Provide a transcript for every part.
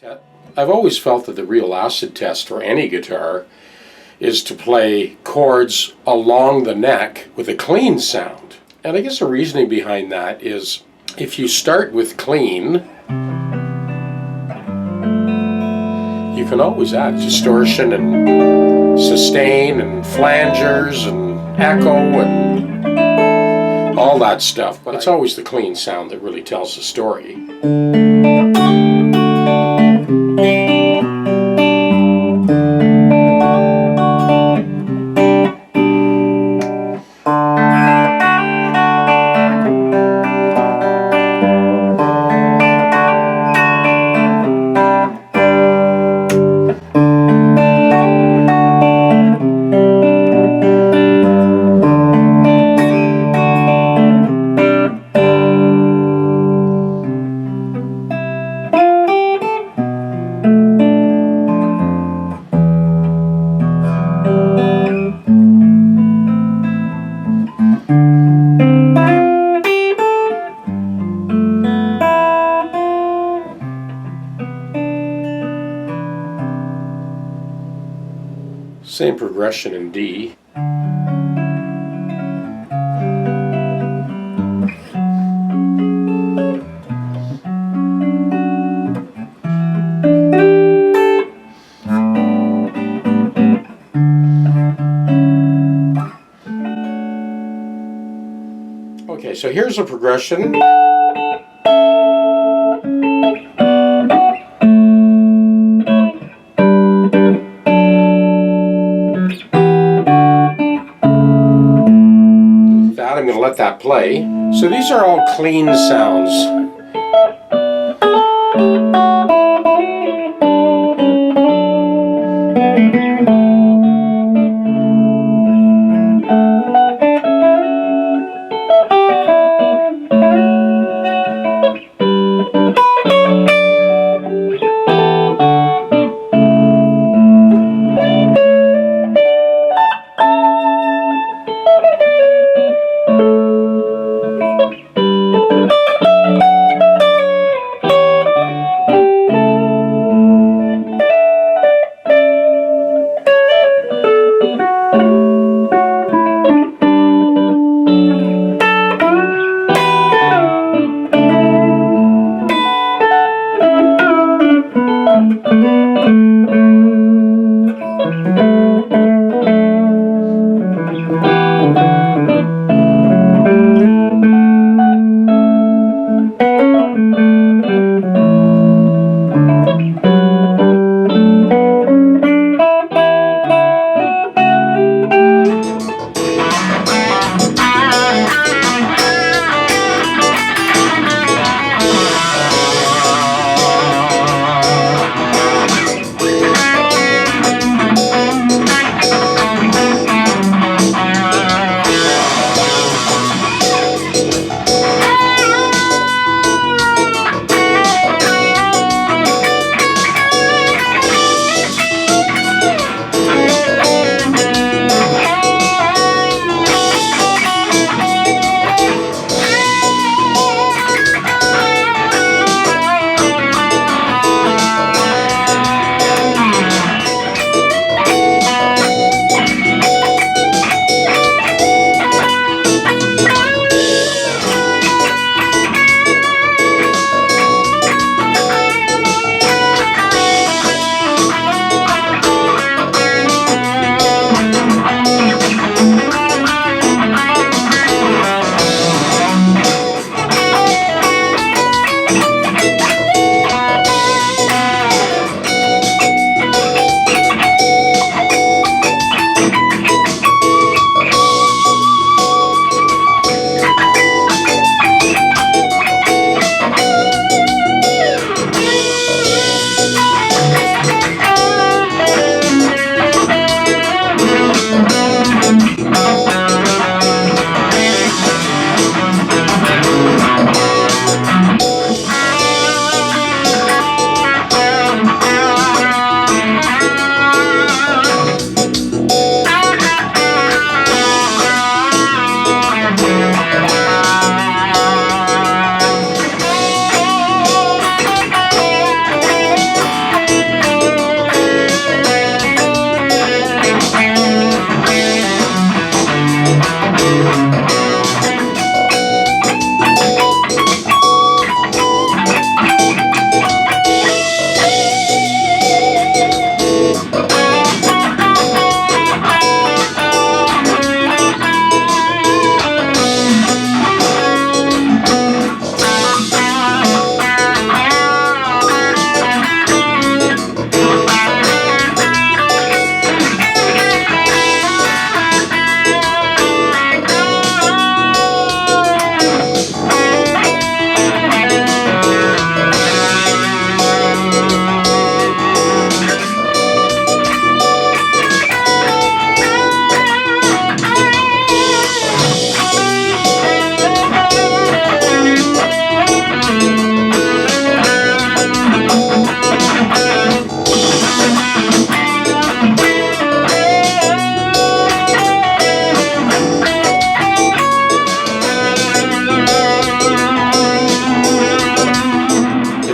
I've always felt that the real acid test for any guitar is to play chords along the neck with a clean sound. And I guess the reasoning behind that is if you start with clean, you can always add distortion and sustain and flangers and echo and all that stuff, but it's always the clean sound that really tells the story. Same progression in D. Okay, so here's a progression. I'm going to let that play. So these are all clean sounds.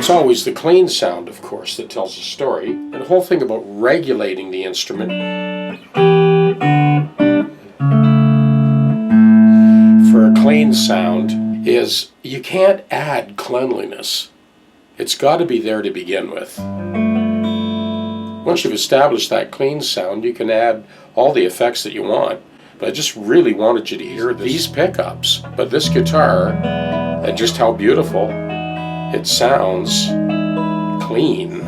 It's always the clean sound, of course, that tells a story. And the whole thing about regulating the instrument for a clean sound is you can't add cleanliness. It's got to be there to begin with. Once you've established that clean sound, you can add all the effects that you want. But I just really wanted you to hear these pickups. But this guitar, and just how beautiful it sounds clean.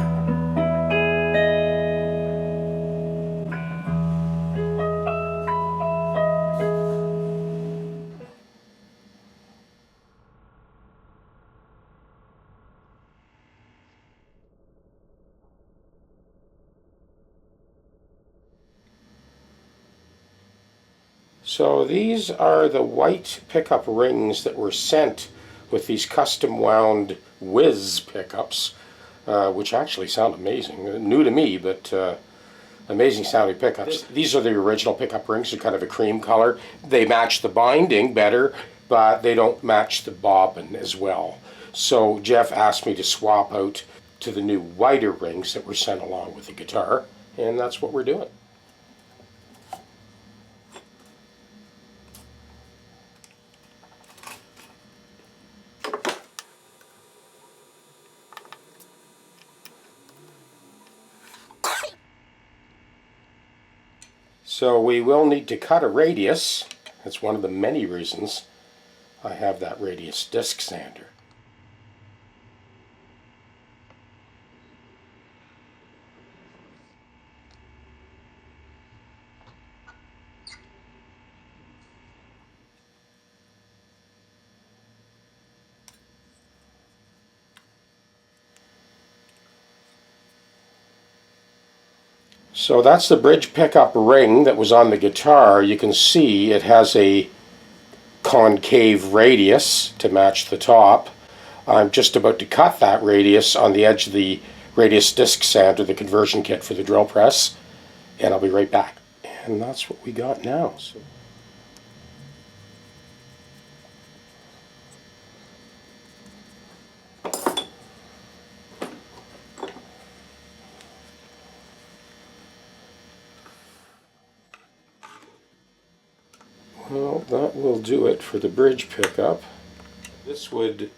So these are the white pickup rings that were sent with these custom wound whiz pickups, which actually sound amazing. New to me, but amazing sounding pickups. These are the original pickup rings. They're kind of a cream color. They match the binding better, but they don't match the bobbin as well. So Jeff asked me to swap out to the new whiter rings that were sent along with the guitar, and that's what we're doing. So we will need to cut a radius. That's one of the many reasons I have that radius disc sander. So that's the bridge pickup ring that was on the guitar. You can see it has a concave radius to match the top. I'm just about to cut that radius on the edge of the radius disc sander, the conversion kit for the drill press, and I'll be right back. And that's what we got now. So. Well, that will do it for the bridge pickup. This would, I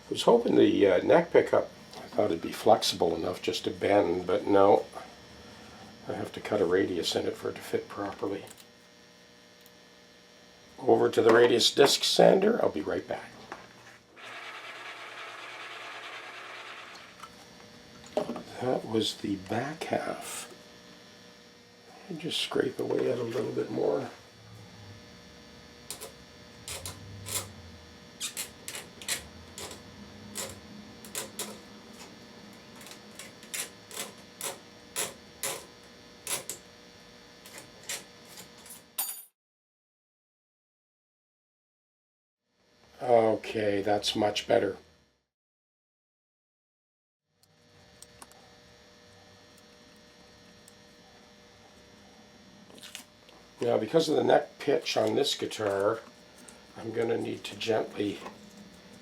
was hoping the neck pickup, I thought it'd be flexible enough just to bend, but no. I have to cut a radius in it for it to fit properly. Over to the radius disc sander, I'll be right back. That was the back half. Just scrape away at a little bit more. Okay, that's much better. Now, because of the neck pitch on this guitar, I'm going to need to gently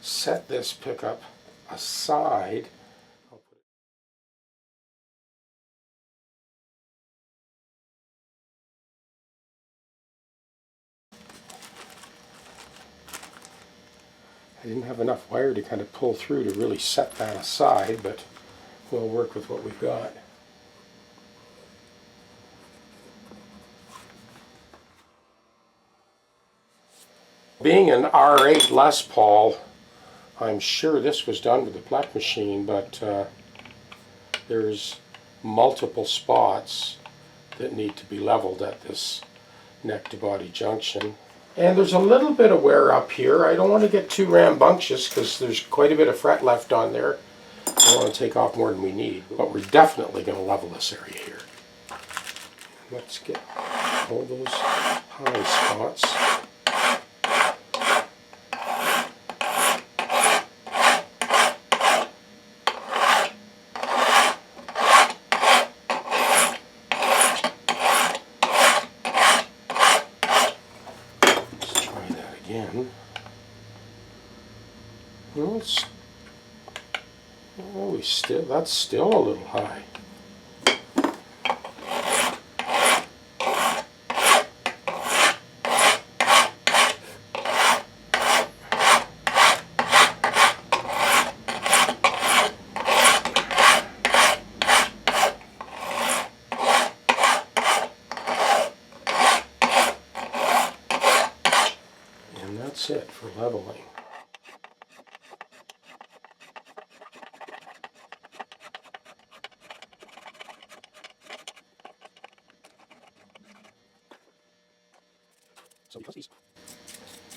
set this pickup aside. I didn't have enough wire to kind of pull through to really set that aside, but we'll work with what we've got. Being an R8 Les Paul, I'm sure this was done with the Plek machine, but there's multiple spots that need to be leveled at this neck to body junction. And there's a little bit of wear up here. I don't want to get too rambunctious because there's quite a bit of fret left on there. I don't want to take off more than we need, but we're definitely going to level this area here. Let's get all those high spots. Oh, that's still a little high. And that's it for leveling.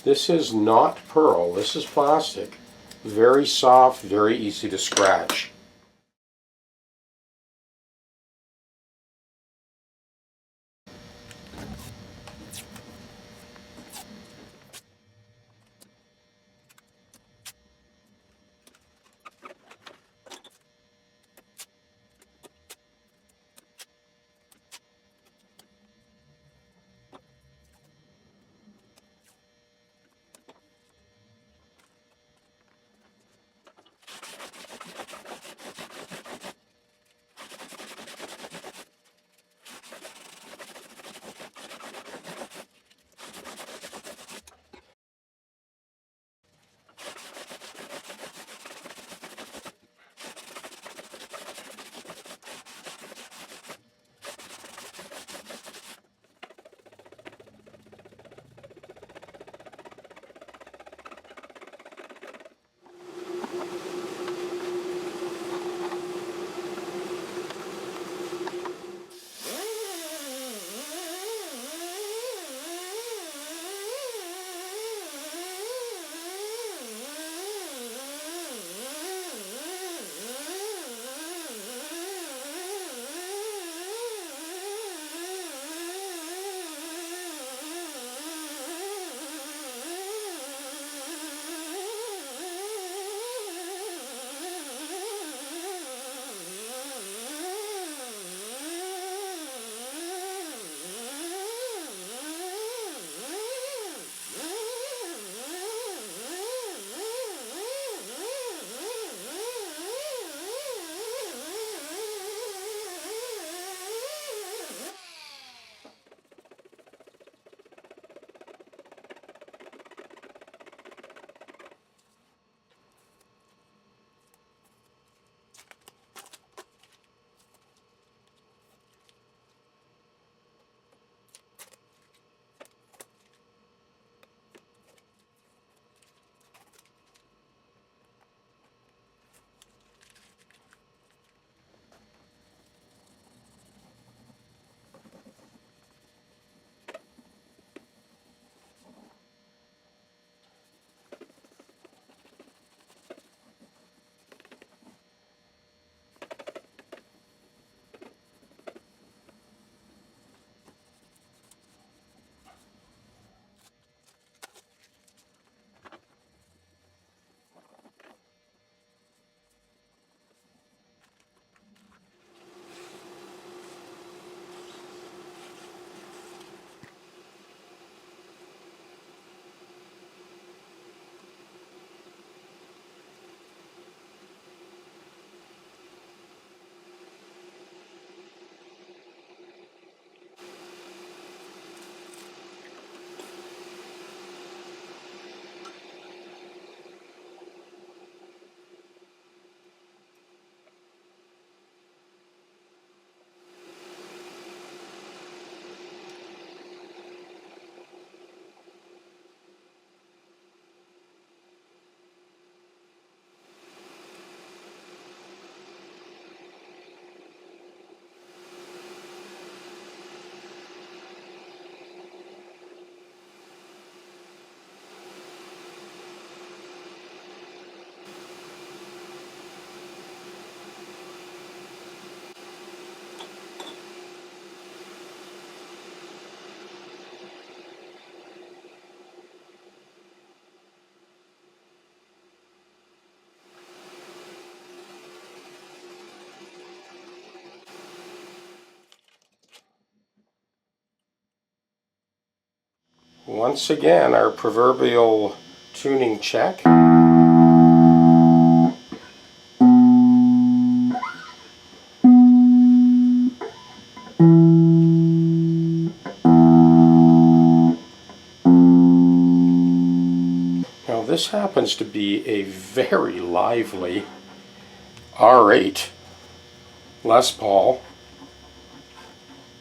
This is not pearl, this is plastic. Very soft, very easy to scratch. Once again, our proverbial tuning check. this happens to be a very lively R8 Les Paul,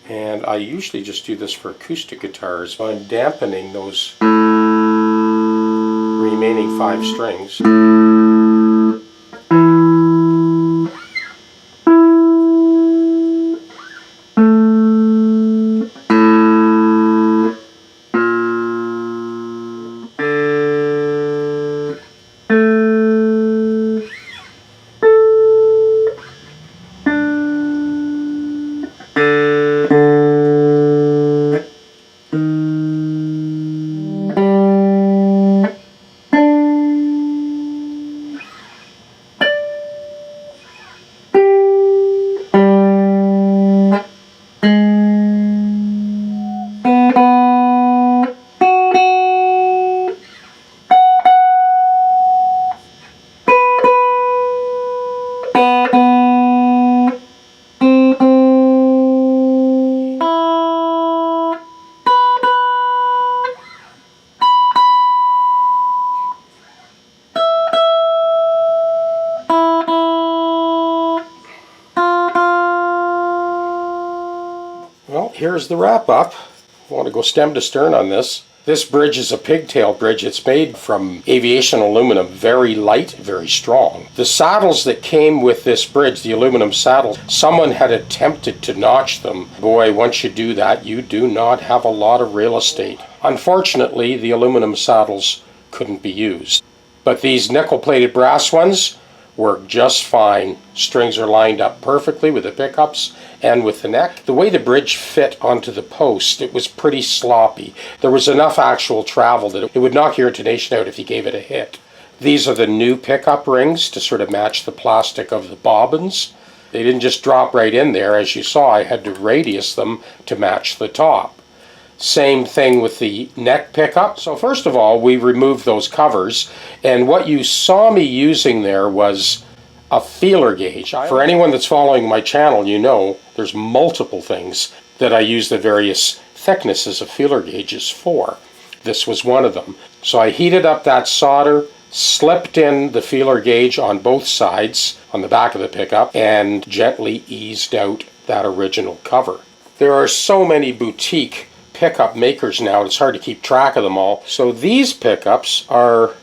and I usually just do this for acoustic guitars. I'm dampening those remaining 5 strings. Well, here's the wrap up. I want to go stem to stern on this. This bridge is a pigtail bridge. It's made from aviation aluminum, very light, very strong. The saddles that came with this bridge, the aluminum saddles, someone had attempted to notch them. Boy, once you do that, you do not have a lot of real estate. Unfortunately, the aluminum saddles couldn't be used. But these nickel-plated brass ones work just fine. Strings are lined up perfectly with the pickups and with the neck. The way the bridge fit onto the post, it was pretty sloppy. There was enough actual travel that it would knock your intonation out if you gave it a hit. These are the new pickup rings to sort of match the plastic of the bobbins. They didn't just drop right in there. As you saw, I had to radius them to match the top. Same thing with the neck pickup. So first of all, we removed those covers, and what you saw me using there was a feeler gauge. For anyone that's following my channel, you know there's multiple things that I use the various thicknesses of feeler gauges for. This was one of them. So I heated up that solder, slipped in the feeler gauge on both sides on the back of the pickup, and gently eased out that original cover. There are so many boutique pickup makers now, it's hard to keep track of them all. So these pickups are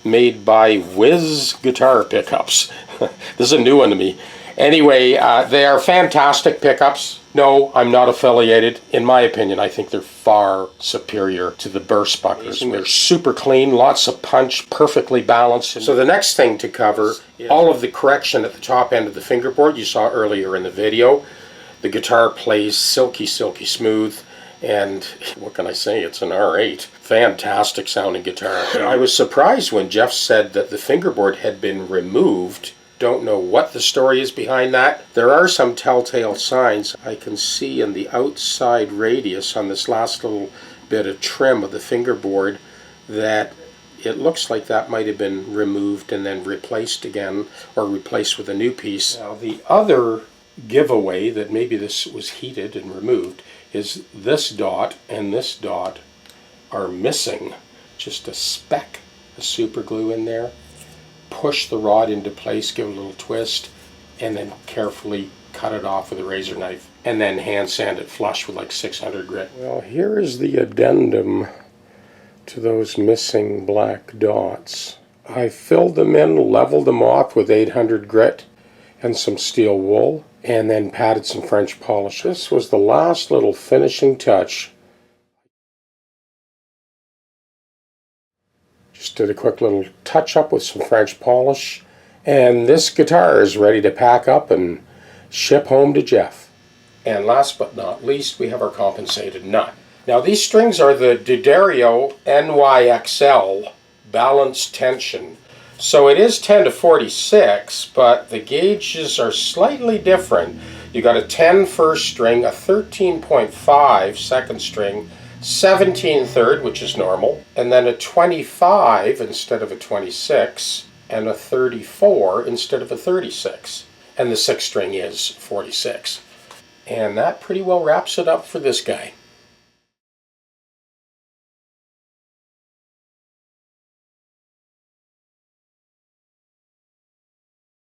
made by Whiz Guitar Pickups. This is a new one to me. Anyway, they are fantastic pickups. No, I'm not affiliated. In my opinion, I think they're far superior to the burst buckers. They're super clean, lots of punch, perfectly balanced. So the next thing to cover, all of the correction at the top end of the fingerboard you saw earlier in the video. The guitar plays silky, silky smooth. And what can I say, it's an R8. Fantastic sounding guitar. I was surprised when Jeff said that the fingerboard had been removed. Don't know what the story is behind that. There are some telltale signs I can see in the outside radius on this last little bit of trim of the fingerboard that it looks like that might have been removed and then replaced again, or replaced with a new piece. Now the other giveaway that maybe this was heated and removed is this dot and this dot are missing. Just a speck of super glue in there. Push the rod into place, give it a little twist, and then carefully cut it off with a razor knife, and then hand sand it flush with like 600 grit. Well, here is the addendum to those missing black dots. I filled them in, leveled them off with 800 grit and some steel wool, and then patted some French polish. This was the last little finishing touch. Just did a quick little touch up with some French polish, and this guitar is ready to pack up and ship home to Jeff. And last but not least, we have our compensated nut. Now these strings are the D'Addario NYXL balanced tension. So it is 10 to 46, but the gauges are slightly different. You got a 10 first string, a 13.5 second string, 17 third, which is normal, and then a 25 instead of a 26, and a 34 instead of a 36. And the sixth string is 46. And that pretty well wraps it up for this guy.